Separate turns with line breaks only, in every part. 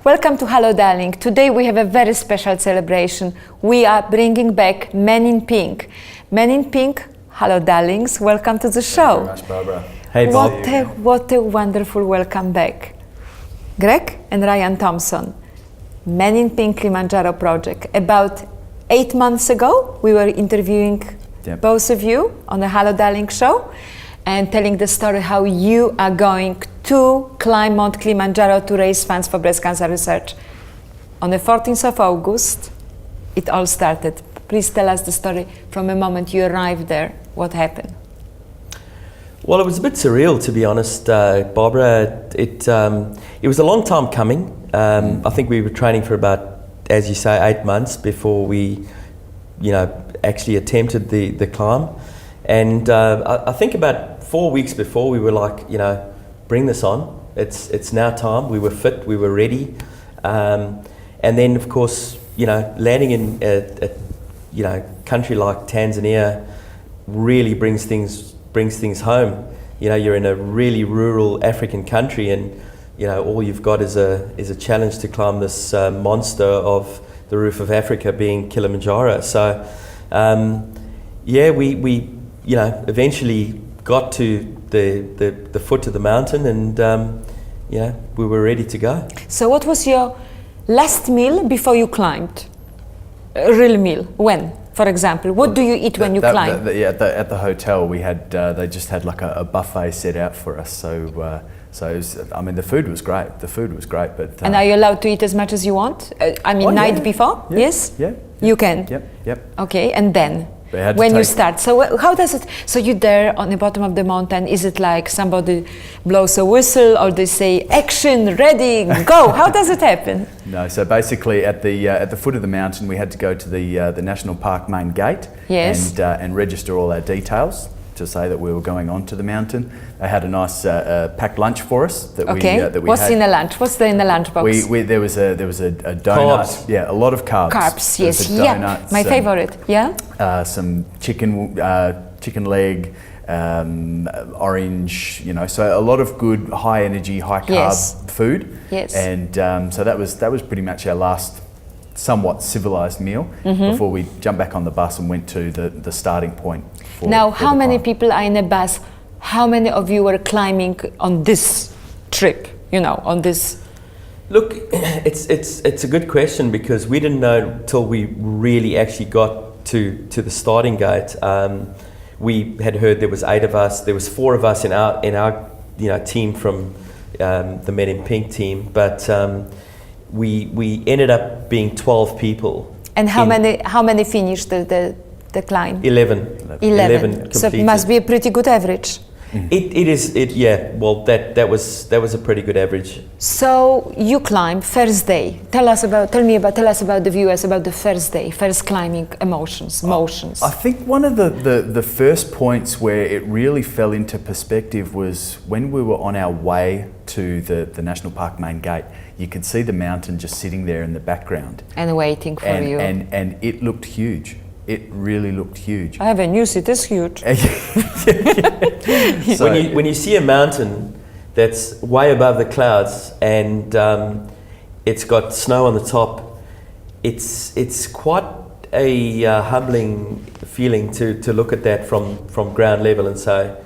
Welcome to Hello Darling. Today we have a very special celebration. We are bringing back Men in Pink. Men in Pink, hello darlings, welcome to the show.
Thank you very much, Barbara.
Hey,
What a wonderful welcome back. Greg and Ryan Thompson, Men in Pink Kilimanjaro project. About 8 months ago, we were interviewing both of you on the Hello Darling show and telling the story how you are going to climb Mt Kilimanjaro to raise funds for breast cancer research. On the 14th of August, it all started. Please tell us the story from the moment you arrived there. What happened?
Well, it was a bit surreal, to be honest, Barbara. It was a long time coming. I think we were training for about, as you say, 8 months before we, actually attempted the climb. And I think about 4 weeks before, we were like, bring this on. It's now time. We were fit. We were ready. And then, of course, landing in a country like Tanzania really brings things home. You're in a really rural African country, and all you've got is a challenge to climb this monster of the roof of Africa, being Kilimanjaro. So we eventually got to the foot of the mountain, and we were ready to go.
So what was your last meal before you climbed? A real meal? When? For example, what do you eat when you climb?
At the hotel, we had they just had like a buffet set out for us. So it was, the food was great. But
and are you allowed to eat as much as you want? Night before?
Yeah,
yes.
Yeah.
You can.
Yep.
Okay, and then when you start, so how does it? So you're there on the bottom of the mountain. Is it like somebody blows a whistle, or they say action, ready, go? How does it happen?
No, so basically at the foot of the mountain, we had to go to the national park main gate.
Yes.
And register all our details to say that we were going on to the mountain. They had a nice packed lunch for us that we
What's
had.
in the lunch? What's in the lunch box?
There was a donut.
Carbs.
Yeah, a lot of carbs.
Carbs,
There
yes,
was a donut,
my favorite. Yeah.
Some chicken leg, orange. So a lot of good high energy, high carb food.
Yes.
And so that was pretty much our last somewhat civilized meal before we jumped back on the bus and went to the starting point.
Now, how many people are in a bus? How many of you were climbing on this trip? On this.
Look, it's a good question, because we didn't know till we really actually got to the starting gate. We had heard there was 8 of us. There was 4 of us in our team from the Men in Pink team, but we ended up being 12 people.
And how many finished the climb?
11.
11. So it must be a pretty good average.
It is. Well, that was a pretty good average.
So you climb first day. Tell us about the viewers about the first day, first climbing motions.
I think one of the first points where it really fell into perspective was when we were on our way to the national park main gate. You could see the mountain just sitting there in the background
and waiting for you.
And it looked huge. It really looked huge.
I have a news, it is huge.
So when you see a mountain that's way above the clouds, and it's got snow on the top, it's quite a humbling feeling to look at that from ground level and say,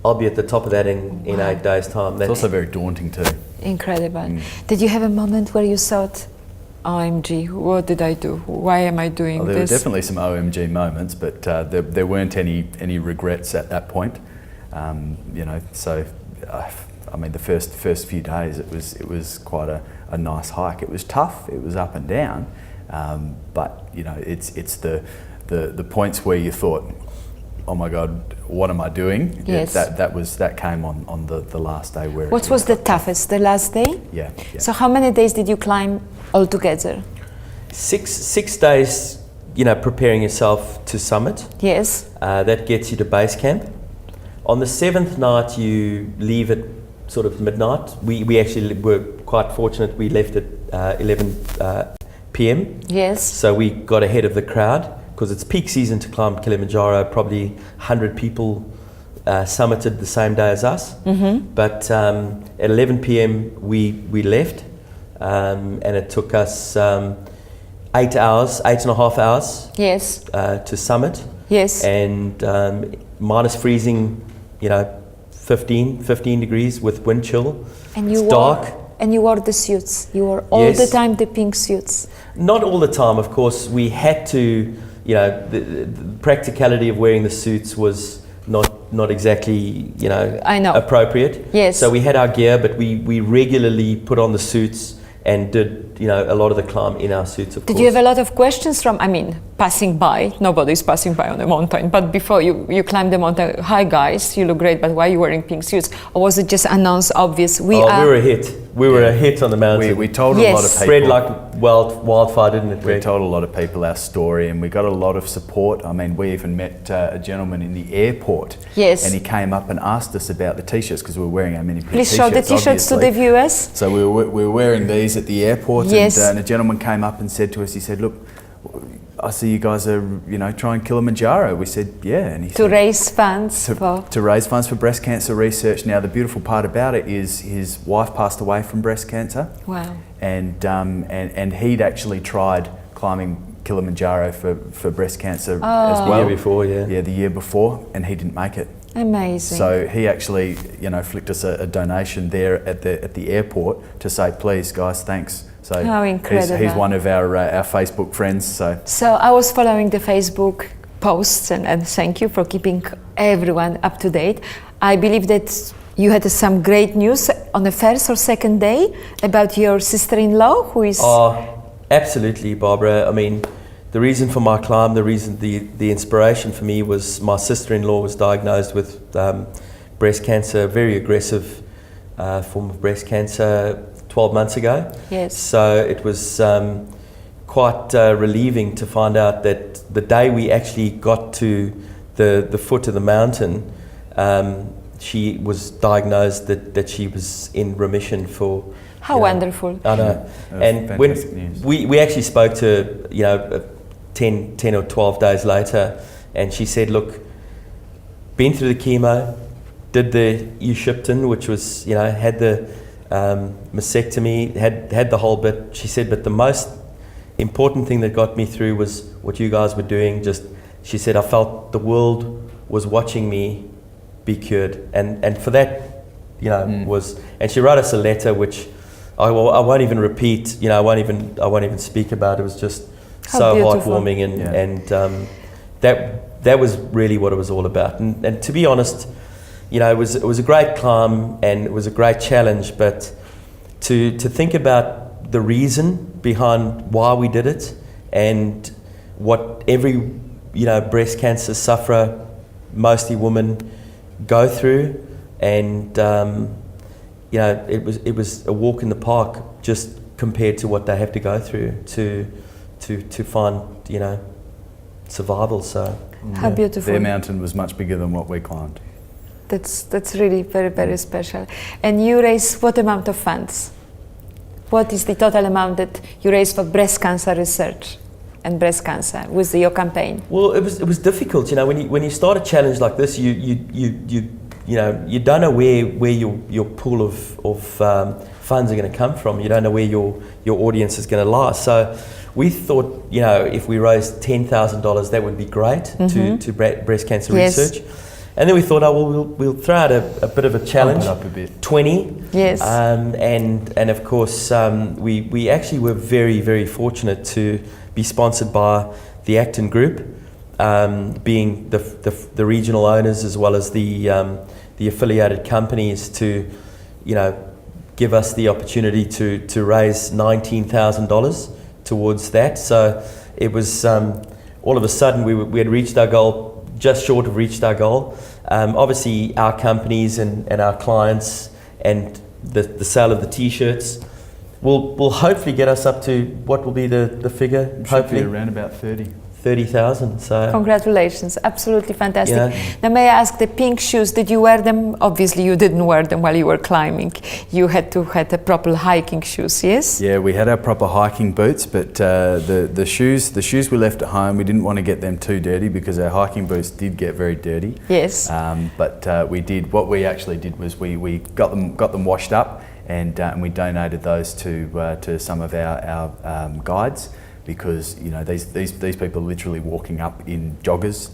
I'll be at the top of that in 8 days' time.
It's also very daunting too.
Incredible. Did you have a moment where you thought, OMG, what did I do? Why am I doing
There
this?
were definitely some OMG moments, but there weren't any regrets at that point. So the first few days it was quite a nice hike. It was tough. It was up and down, but it's the points where you thought, oh my God, what am I doing?
Yes.
That came on the last day.
What was the toughest? The last day?
Yeah.
So how many days did you climb altogether?
6 days, preparing yourself to summit.
Yes.
That gets you to base camp. On the 7th night, you leave at sort of McNaught. We actually were quite fortunate. We left at 11 p.m.
Yes.
So we got ahead of the crowd, because it's peak season to climb Kilimanjaro. Probably 100 people summited the same day as us.
Mm-hmm.
But at 11 p.m. we left. and it took us 8.5 hours
Yes.
to summit.
Yes.
And minus freezing, 15 degrees with wind chill.
And
it's
you
dark.
And you wore the suits. You wore all
Yes.
the time the pink suits.
Not all the time, of course. We had to, the practicality of wearing the suits was not exactly,
I know.
appropriate.
Yes.
So we had our gear, but we regularly put on the suits and did, a lot of the climb in our suits, of course.
Did you have a lot of questions from, passing by? Nobody's passing by on the mountain, but before you climbed the mountain, hi guys, you look great, but why are you wearing pink suits? Or was it just announced obvious?
We were a hit. We were a hit on the mountain.
We told a
Yes.
lot of people.
Spread like wildfire, didn't it,
We
Greg?
told a lot of people our story, and we got a lot of support. We even met a gentleman in the airport.
Yes.
And he came up and asked us about the t-shirts because we were wearing our mini print
Please
t-shirts.
show the t-shirts to
obviously.
the viewers.
So we were wearing these at the airport,
Yes.
and a gentleman came up and said to us, he said, "Look, I see you guys are, trying Kilimanjaro." We said, "Yeah," and he
To
said,
raise funds for...
to raise funds for breast cancer research. Now, the beautiful part about it is his wife passed away from breast cancer,
Wow.
and he'd actually tried climbing Kilimanjaro for breast cancer as
Oh.
well.
The year before, yeah.
Yeah, the year before, and he didn't make it.
Amazing.
So he actually, flicked us a donation there at the airport to say, "Please, guys, thanks." So
How incredible.
he's one of our Facebook friends.
So I was following the Facebook posts and thank you for keeping everyone up to date. I believe that you had some great news on the first or second day about your sister-in-law who is...
Oh, absolutely, Barbara. The reason for my climb, the inspiration for me was my sister-in-law was diagnosed with breast cancer, very aggressive form of breast cancer 12 months ago.
Yes.
So it was quite relieving to find out that the day we actually got to the foot of the mountain, she was diagnosed that she was in remission for...
How wonderful.
I know. And when
fantastic news.
we actually spoke to her, 10 or 12 days later, and she said, "Look, been through the chemo, did the Ushipton, which was, had the mastectomy, had the whole bit." She said, "But the most important thing that got me through was what you guys were doing. She said, I felt the world was watching me be cured." And for that, was, and she wrote us a letter, which I won't even repeat, I won't even speak about. It was just
How
so
beautiful.
heartwarming, and that was really what it was all about. And to be honest, it was a great climb and it was a great challenge, but to think about the reason behind why we did it and what every breast cancer sufferer, mostly women, go through, and it was a walk in the park just compared to what they have to go through to find survival. So
How beautiful.
Their mountain was much bigger than what we climbed.
That's really very, very special. And you raise what amount of funds? What is the total amount that you raise for breast cancer research and breast cancer with your campaign?
Well, it was difficult. When you start a challenge like this, you don't know where your pool of funds are going to come from. You don't know where your audience is going to lie. So we thought, if we raised $10,000, that would be great to breast cancer
Yes.
research. And then we thought, we'll throw out a bit of a challenge.
Pump it up a bit.
20.
Yes.
And of course, we actually were very, very fortunate to be sponsored by the Acton Group, being the regional owners as well as the affiliated companies, to give us the opportunity to raise $19,000 towards that. So it was all of a sudden we had reached our goal, just short of reached our goal. Obviously our companies and our clients and the sale of the t-shirts will hopefully get us up to what will be the figure, hopefully
Should be around about
30,000. So
Congratulations, absolutely fantastic.
Yeah.
Now may I ask, the pink shoes, did you wear them? Obviously you didn't wear them while you were climbing. You had to have the proper hiking shoes, yes?
Yeah, we had our proper hiking boots, but the shoes we left at home, we didn't want to get them too dirty because our hiking boots did get very dirty.
Yes.
But what we actually did was we got them washed up, and we donated those to some of our guides, because these people are literally walking up in joggers,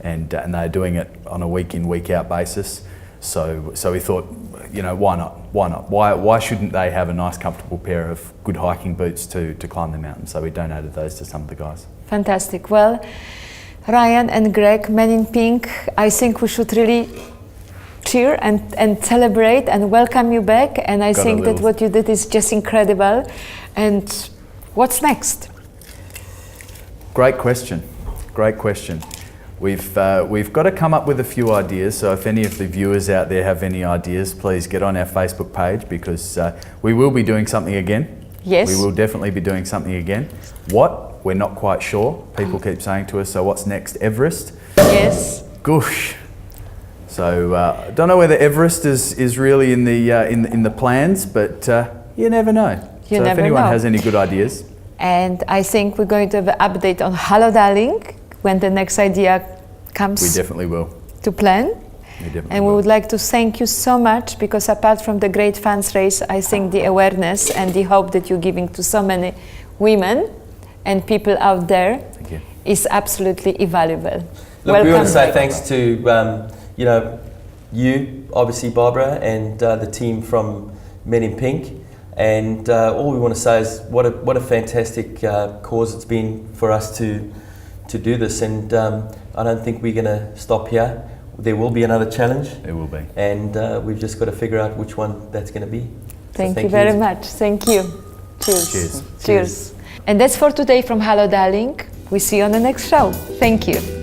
and they're doing it on a week in, week out basis. So we thought, why not? Why shouldn't they have a nice, comfortable pair of good hiking boots to climb the mountain? So we donated those to some of the guys.
Fantastic. Well, Ryan and Greg, Men in Pink, I think we should really cheer and celebrate and welcome you back. And I think that what you did is just incredible. And what's next?
Great question. We've got to come up with a few ideas, so if any of the viewers out there have any ideas, please get on our Facebook page, because we will be doing something again.
Yes.
We will definitely be doing something again. What? We're not quite sure. People keep saying to us, so what's next? Everest?
Yes.
Goosh. So I don't know whether Everest is really in the plans, but you never know. So if anyone has any good ideas.
And I think we're going to have an update on Hello Darlink when the next idea comes.
We definitely will.
To plan.
We
would like to thank you so much, because apart from the great fundraise, I think the awareness and the hope that you're giving to so many women and people out there is absolutely invaluable.
Look, we want to say thanks to you, obviously Barbara, and the team from Men in Pink. And all we want to say is what a fantastic cause it's been for us to do this. And I don't think we're going to stop here. There will be another challenge.
There will be.
And we've just got to figure out which one that's going to be.
Thank you very much. Thank you. Cheers.
Cheers.
Cheers. And that's for today from Hello Darlink. We see you on the next show. Thank you.